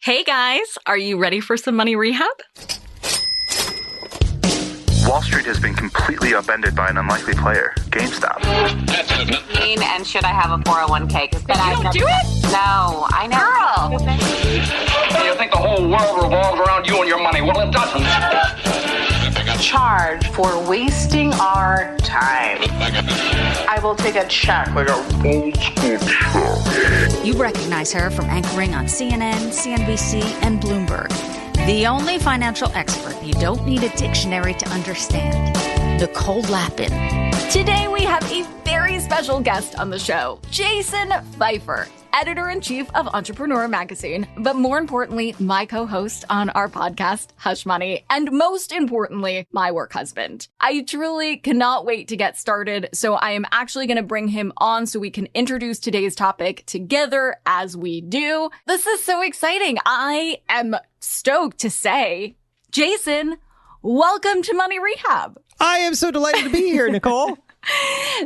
Hey guys, are you ready for some money rehab? Wall Street has been completely upended by an unlikely player, GameStop. And should I have a 401k? But you don't do it? No, I know. Girl! You think the whole world revolves around you and your money? Well, it doesn't. Charge for wasting our time. I will take a check like a old school check. You recognize her from anchoring on CNN, CNBC, and Bloomberg. The only financial expert you don't need a dictionary to understand. Nicole Lapin. Today we have a very special guest on the show, Jason Feifer, editor-in-chief of Entrepreneur Magazine, but more importantly, my co-host on our podcast, Hush Money, and most importantly, my work husband. I truly cannot wait to get started, so I am actually going to bring him on so we can introduce today's topic together as we do. This is so exciting. I am stoked to say, Jason, welcome to Money Rehab. I am so delighted to be here, Nicole.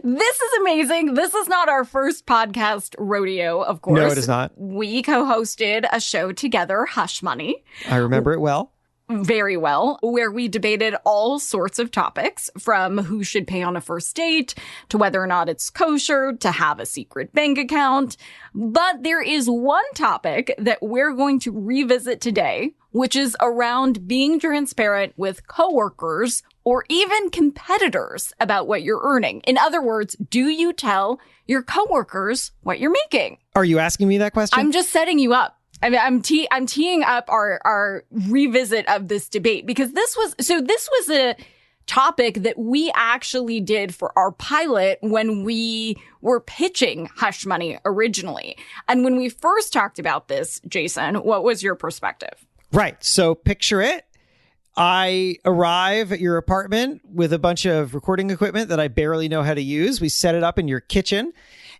This is amazing. This is not our first podcast rodeo, of course. No, it is not. We co-hosted a show together, Hush Money. I remember it well. Very well, where we debated all sorts of topics, from who should pay on a first date to whether or not it's kosher to have a secret bank account. But there is one topic that we're going to revisit today, which is around being transparent with coworkers or even competitors about what you're earning. In other words, do you tell your coworkers what you're making? Are you asking me that question? I'm just setting you up. I mean, I'm teeing up our revisit of this debate because this was a topic that we actually did for our pilot when we were pitching Hush Money originally. And when we first talked about this, Jason, what was your perspective? Right. So picture it. I arrive at your apartment with a bunch of recording equipment that I barely know how to use. We set it up in your kitchen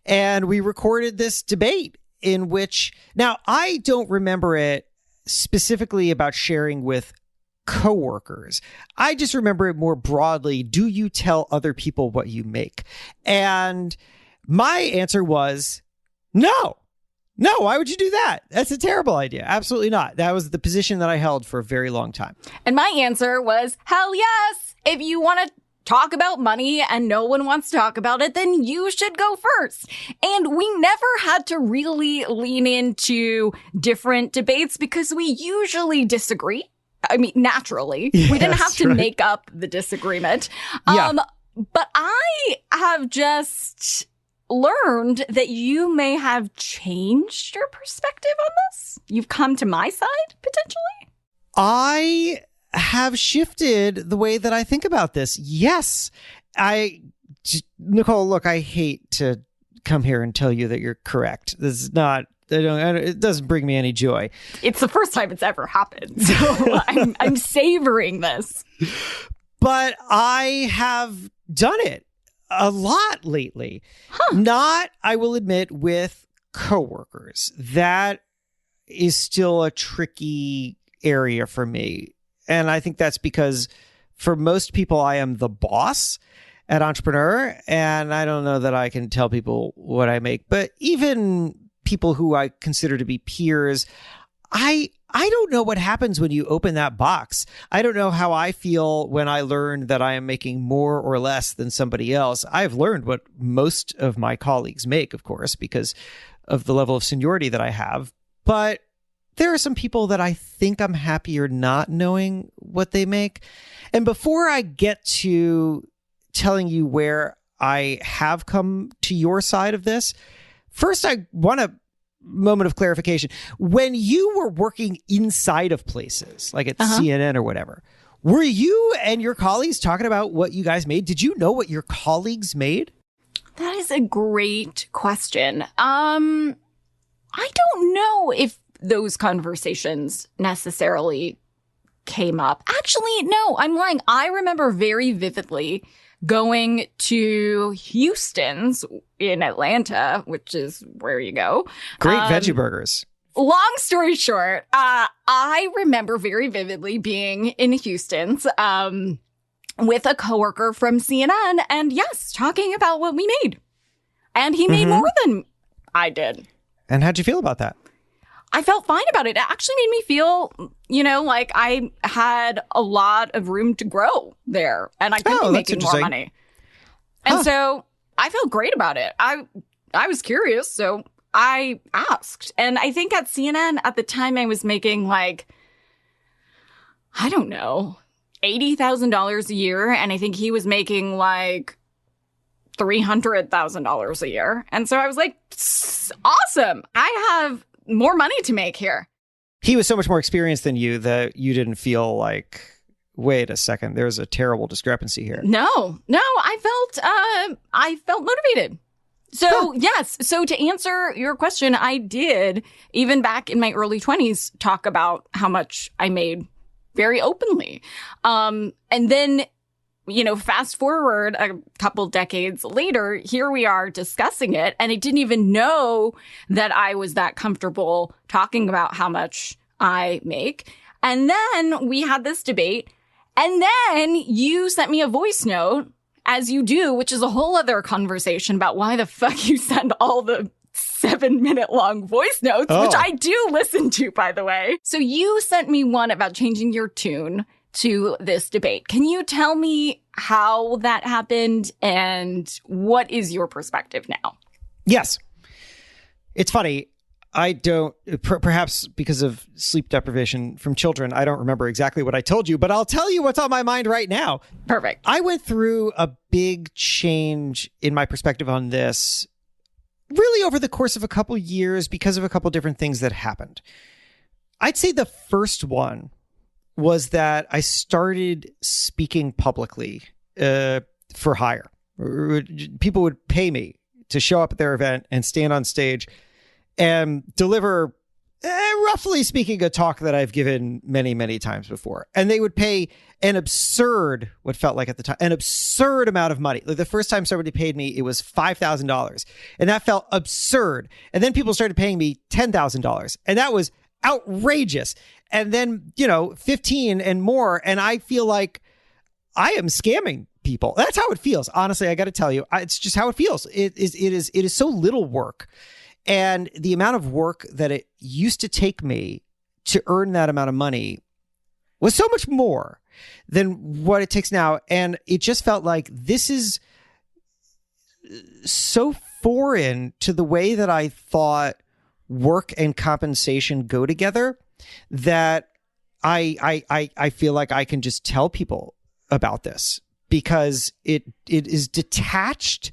and we recorded this debate in which, now I don't remember it specifically about sharing with coworkers. I just remember it more broadly. Do you tell other people what you make? And my answer was no. No, why would you do that? That's a terrible idea. Absolutely not. That was the position that I held for a very long time. And my answer was, hell yes. If you want to talk about money and no one wants to talk about it, then you should go first. And we never had to really lean into different debates because we usually disagree. I mean, naturally. Yes, we didn't have to right. make up the disagreement. Yeah. But I have just learned that you may have changed your perspective on this. You've come to my side, potentially. I have shifted the way that I think about this. Yes. Nicole, look, I hate to come here and tell you that you're correct. This is not, it doesn't bring me any joy. It's the first time it's ever happened. So I'm savoring this. But I have done it a lot lately. Not, I will admit, with coworkers. That is still a tricky area for me. And I think that's because for most people, I am the boss at Entrepreneur. And I don't know that I can tell people what I make. But even people who I consider to be peers, I don't know what happens when you open that box. I don't know how I feel when I learn that I am making more or less than somebody else. I've learned what most of my colleagues make, of course, because of the level of seniority that I have. But there are some people that I think I'm happier not knowing what they make. And before I get to telling you where I have come to your side of this, first I want a moment of clarification. When you were working inside of places, like at CNN or whatever, were you and your colleagues talking about what you guys made? Did you know what your colleagues made? That is a great question. I don't know if those conversations necessarily came up. Actually, no, I'm lying. I remember very vividly going to Houston's in Atlanta, which is where you go. Great veggie burgers. Long story short, I remember very vividly being in Houston's with a coworker from CNN and yes, talking about what we made. And he made more than I did. And how'd you feel about that? I felt fine about it. It actually made me feel, like I had a lot of room to grow there and I could be making more money. And so I felt great about it. I was curious, so I asked. And I think at CNN at the time I was making like, I don't know, $80,000 a year. And I think he was making like $300,000 a year. And so I was like, awesome. I have more money to make here. He was so much more experienced than you that you didn't feel like, wait a second, there's a terrible discrepancy here. No, I felt motivated. So, yes. So to answer your question, I did, even back in my early 20s, talk about how much I made very openly. And then, fast forward a couple decades later, here we are discussing it. And I didn't even know that I was that comfortable talking about how much I make. And then we had this debate. And then you sent me a voice note, as you do, which is a whole other conversation about why the fuck you send all the 7-minute long voice notes, which I do listen to, by the way. So you sent me one about changing your tune to this debate. Can you tell me how that happened and what is your perspective now? Yes. It's funny. I don't, perhaps because of sleep deprivation from children, I don't remember exactly what I told you, but I'll tell you what's on my mind right now. Perfect. I went through a big change in my perspective on this really over the course of a couple years because of a couple different things that happened. I'd say the first one was that I started speaking publicly for hire. People would pay me to show up at their event and stand on stage and deliver, roughly speaking, a talk that I've given many, many times before. And they would pay an absurd, what felt like at the time, an absurd amount of money. Like the first time somebody paid me, it was $5,000. And that felt absurd. And then people started paying me $10,000. And that was outrageous. And then, 15 and more. And I feel like I am scamming people. That's how it feels. Honestly, I got to tell you, it's just how it feels. It is so little work. And the amount of work that it used to take me to earn that amount of money was so much more than what it takes now. And it just felt like this is so foreign to the way that I thought work and compensation go together that I feel like I can just tell people about this because it is detached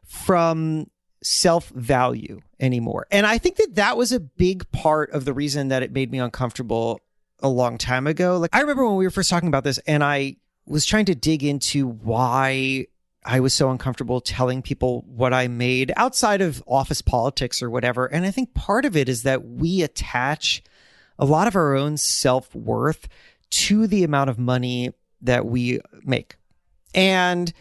from self-value anymore. And I think that was a big part of the reason that it made me uncomfortable a long time ago. Like I remember when we were first talking about this and I was trying to dig into why I was so uncomfortable telling people what I made outside of office politics or whatever. And I think part of it is that we attach a lot of our own self-worth to the amount of money that we make. And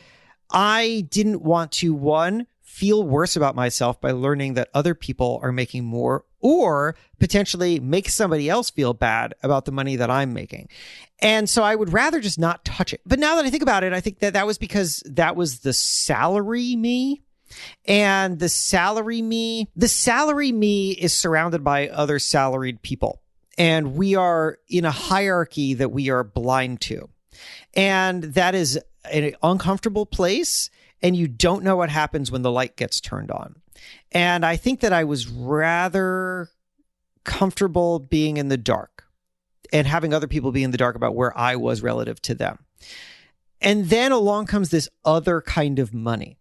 I didn't want to, one, feel worse about myself by learning that other people are making more or potentially make somebody else feel bad about the money that I'm making. And so I would rather just not touch it. But now that I think about it, I think that was because that was the salary me. And the salary me is surrounded by other salaried people. And we are in a hierarchy that we are blind to. And that is an uncomfortable place. And you don't know what happens when the light gets turned on. And I think that I was rather comfortable being in the dark and having other people be in the dark about where I was relative to them. And then along comes this other kind of money.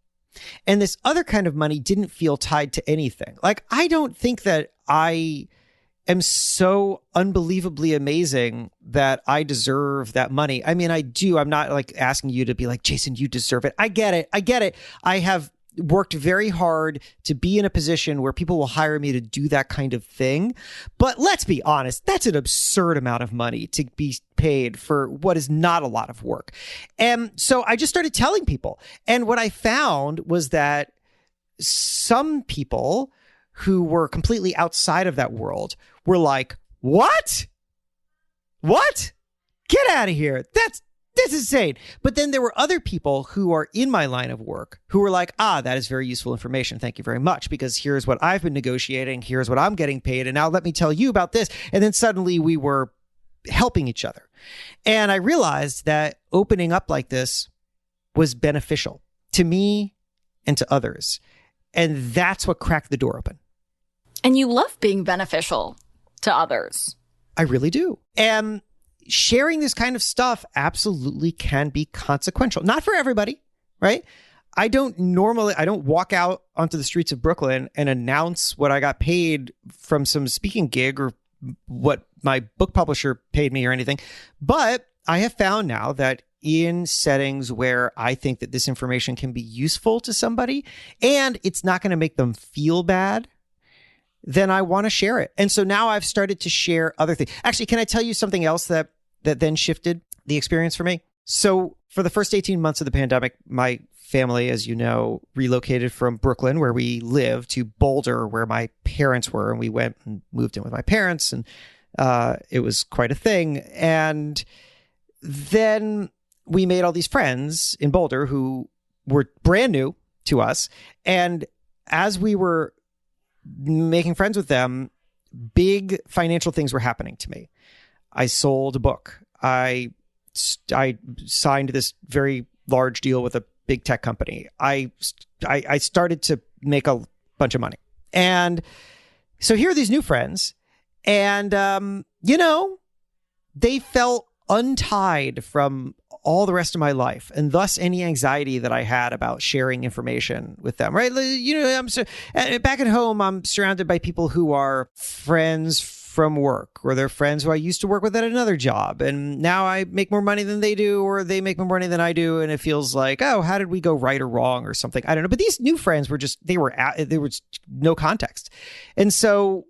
And this other kind of money didn't feel tied to anything. Like, I don't think that I am so unbelievably amazing that I deserve that money. I mean, I do. I'm not like asking you to be like, Jason, you deserve it. I get it. I have worked very hard to be in a position where people will hire me to do that kind of thing. But let's be honest, that's an absurd amount of money to be paid for what is not a lot of work. And so I just started telling people. And what I found was that some people who were completely outside of that world were like, what? Get out of here. That's insane. But then there were other people who are in my line of work who were like, that is very useful information. Thank you very much, because here's what I've been negotiating. Here's what I'm getting paid. And now let me tell you about this. And then suddenly we were helping each other. And I realized that opening up like this was beneficial to me and to others. And that's what cracked the door open. And you love being beneficial to others. I really do. And sharing this kind of stuff absolutely can be consequential. Not for everybody, right? I don't walk out onto the streets of Brooklyn and announce what I got paid from some speaking gig or what my book publisher paid me or anything. But I have found now that in settings where I think that this information can be useful to somebody and it's not going to make them feel bad, then I want to share it. And so now I've started to share other things. Actually, can I tell you something else that then shifted the experience for me? So for the first 18 months of the pandemic, my family, as you know, relocated from Brooklyn, where we live, to Boulder, where my parents were. And we went and moved in with my parents. And it was quite a thing. And then we made all these friends in Boulder who were brand new to us. And as we were making friends with them, big financial things were happening to me. I sold a book. I signed this very large deal with a big tech company. I started to make a bunch of money. And so here are these new friends. And, they felt untied from all the rest of my life, and thus any anxiety that I had about sharing information with them, right? Back at home, I'm surrounded by people who are friends from work, or they're friends who I used to work with at another job. And now I make more money than they do, or they make more money than I do. And it feels like, how did we go right or wrong or something? I don't know. But these new friends were there was no context. And so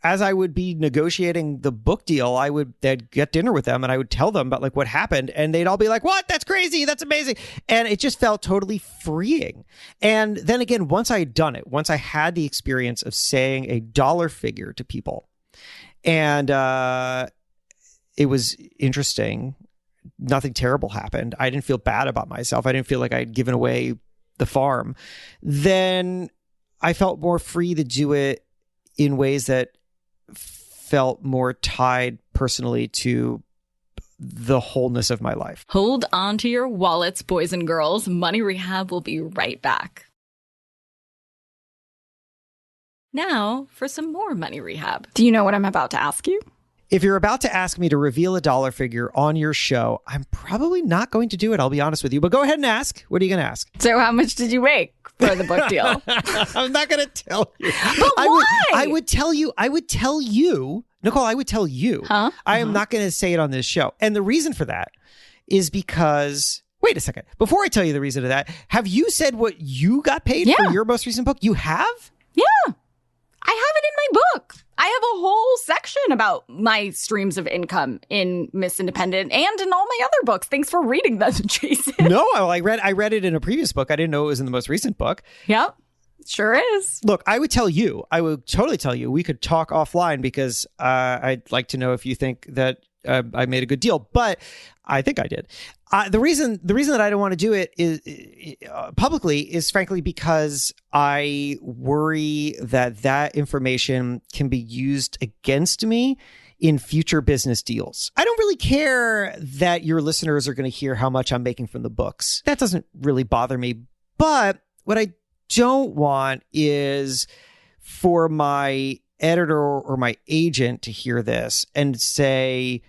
as I would be negotiating the book deal, they'd get dinner with them and I would tell them about what happened, and they'd all be like, "What? That's crazy. That's amazing." And it just felt totally freeing. And then again, once I had done it, once I had the experience of saying a dollar figure to people, and it was interesting. Nothing terrible happened. I didn't feel bad about myself. I didn't feel like I'd given away the farm. Then I felt more free to do it in ways that felt more tied personally to the wholeness of my life. Hold on to your wallets, boys and girls. Money Rehab will be right back. Now for some more Money Rehab. Do you know what I'm about to ask you? If you're about to ask me to reveal a dollar figure on your show, I'm probably not going to do it. I'll be honest with you, but go ahead and ask. What are you going to ask? So how much did you make for the book deal? I'm not going to tell you. But why? I would tell you, Nicole, I would tell you. Huh? I am not going to say it on this show. And the reason for that is because, wait a second. Before I tell you the reason of that, have you said what you got paid for your most recent book? You have? Yeah. I have it in my book. I have a whole section about my streams of income in Miss Independent and in all my other books. Thanks for reading them, Jason. No, I read it in a previous book. I didn't know it was in the most recent book. Yep. Sure is. Look, I would totally tell you, we could talk offline, because I'd like to know if you think that I made a good deal, but I think I did. The reason that I don't want to do it is publicly is frankly because I worry that information can be used against me in future business deals. I don't really care that your listeners are going to hear how much I'm making from the books. That doesn't really bother me. But what I don't want is for my editor or my agent to hear this and say,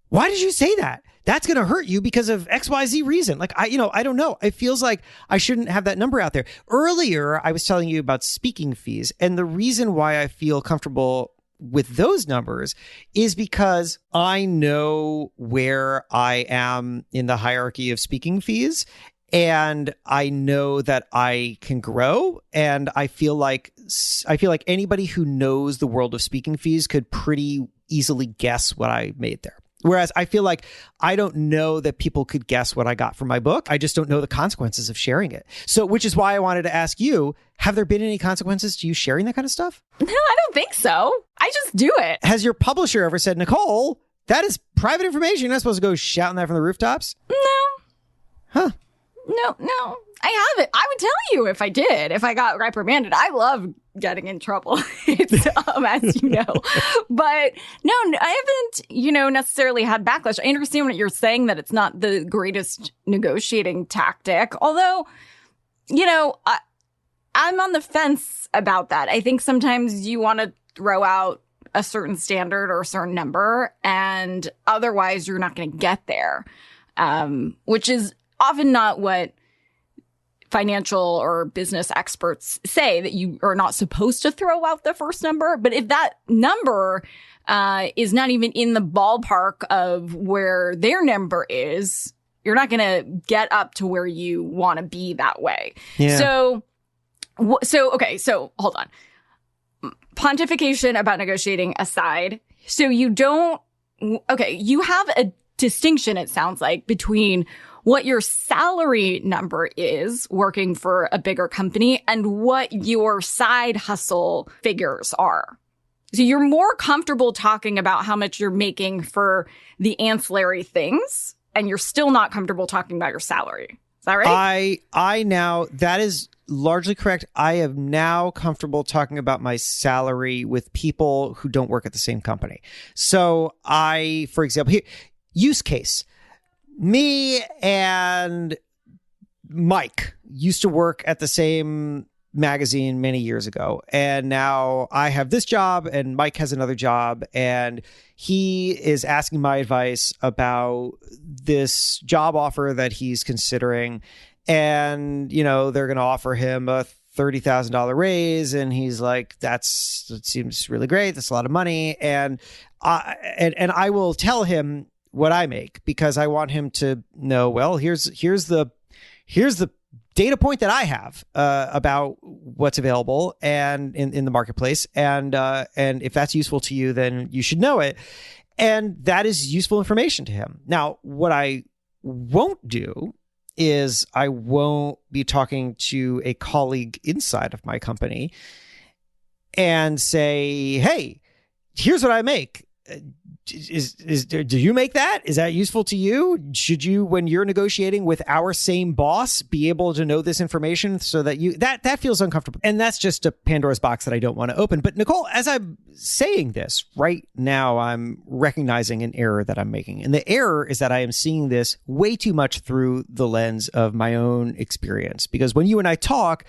"Why did you say that? That's going to hurt you because of XYZ reason." I don't know. It feels like I shouldn't have that number out there. Earlier, I was telling you about speaking fees. And the reason why I feel comfortable with those numbers is because I know where I am in the hierarchy of speaking fees. And I know that I can grow. And I feel like anybody who knows the world of speaking fees could pretty easily guess what I made there. Whereas I feel like I don't know that people could guess what I got from my book. I just don't know the consequences of sharing it. So, which is why I wanted to ask you, have there been any consequences to you sharing that kind of stuff? No, I don't think so. I just do it. Has your publisher ever said, "Nicole, that is private information. You're not supposed to go shouting that from the rooftops"? No, No, I haven't. I would tell you if I did, if I got reprimanded. I love getting in trouble, it's, as you know. But no, I haven't, necessarily had backlash. I understand what you're saying, that it's not the greatest negotiating tactic. Although, I'm on the fence about that. I think sometimes you want to throw out a certain standard or a certain number, and otherwise you're not going to get there, which is often not what financial or business experts say, that you are not supposed to throw out the first number. But if that number is not even in the ballpark of where their number is, you're not going to get up to where you want to be that way. Yeah. So hold on. Pontification about negotiating aside. So you have a distinction, it sounds like, between what your salary number is working for a bigger company and what your side hustle figures are. So you're more comfortable talking about how much you're making for the ancillary things, and you're still not comfortable talking about your salary. Is that right? That is largely correct. I am now comfortable talking about my salary with people who don't work at the same company. So for example, here, use case. Me and Mike used to work at the same magazine many years ago. And now I have this job and Mike has another job, and he is asking my advice about this job offer that he's considering. And, they're going to offer him a $30,000 raise. And he's like, that seems really great. That's a lot of money. And I will tell him what I make, because I want him to know, well, here's the data point that I have about what's available and in the marketplace. And if that's useful to you, then you should know it. And that is useful information to him. Now, what I won't do is I won't be talking to a colleague inside of my company and say, hey, here's what I make. Do you make that? Is that useful to you? Should you, when you're negotiating with our same boss, be able to know this information so that that feels uncomfortable? And that's just a Pandora's box that I don't want to open. But Nicole, as I'm saying this right now, I'm recognizing an error that I'm making. And the error is that I am seeing this way too much through the lens of my own experience. Because when you and I talk,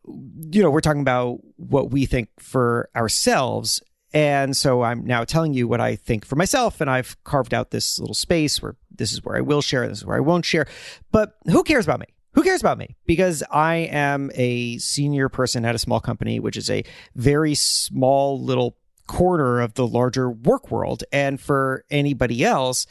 we're talking about what we think for ourselves. And so I'm now telling you what I think for myself, and I've carved out this little space where this is where I will share, this is where I won't share. But who cares about me? Who cares about me? Because I am a senior person at a small company, which is a very small little corner of the larger work world. And for anybody else,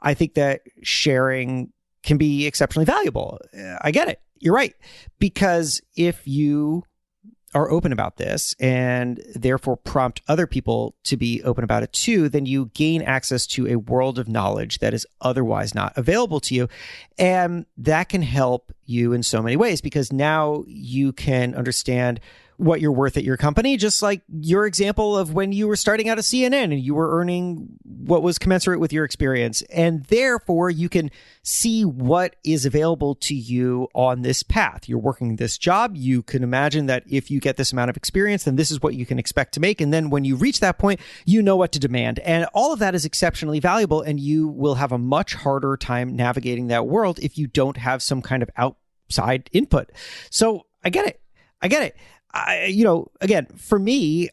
I think that sharing can be exceptionally valuable. I get it. You're right. Because if you are open about this and therefore prompt other people to be open about it too, then you gain access to a world of knowledge that is otherwise not available to you. And that can help you in so many ways, because now you can understand what you're worth at your company, just like your example of when you were starting out at CNN and you were earning what was commensurate with your experience. And therefore, you can see what is available to you on this path. You're working this job. You can imagine that if you get this amount of experience, then this is what you can expect to make. And then when you reach that point, you know what to demand. And all of that is exceptionally valuable. And you will have a much harder time navigating that world if you don't have some kind of outside input. So I get it. Again, for me,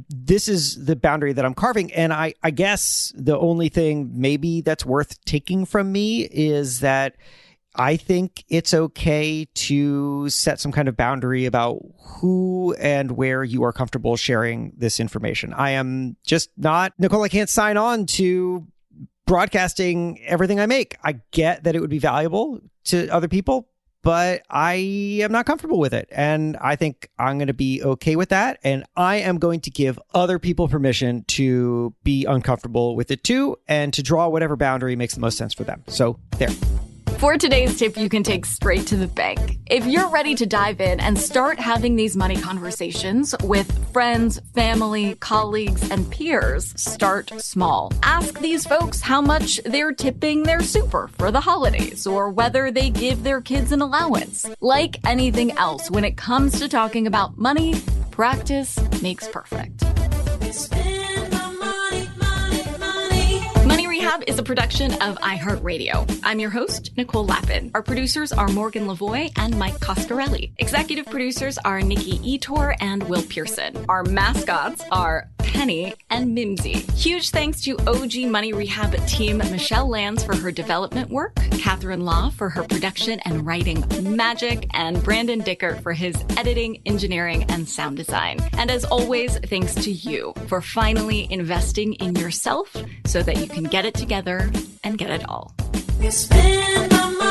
this is the boundary that I'm carving. And I guess the only thing maybe that's worth taking from me is that I think it's okay to set some kind of boundary about who and where you are comfortable sharing this information. I am just not, Nicole, I can't sign on to broadcasting everything I make. I get that it would be valuable to other people, but I am not comfortable with it. And I think I'm going to be okay with that. And I am going to give other people permission to be uncomfortable with it too, and to draw whatever boundary makes the most sense for them. So there. For today's tip, you can take straight to the bank. If you're ready to dive in and start having these money conversations with friends, family, colleagues, and peers, start small. Ask these folks how much they're tipping their super for the holidays or whether they give their kids an allowance. Like anything else, when it comes to talking about money, practice makes perfect. Money Rehab is a production of iHeartRadio. I'm your host, Nicole Lappin. Our producers are Morgan Lavoie and Mike Coscarelli. Executive producers are Nikki Etor and Will Pearson. Our mascots are Penny and Mimsy. Huge thanks to OG Money Rehab team Michelle Lands for her development work, Catherine Law for her production and writing magic, and Brandon Dickert for his editing, engineering, and sound design. And as always, thanks to you for finally investing in yourself so that you can get it together and get it all. You spend my money.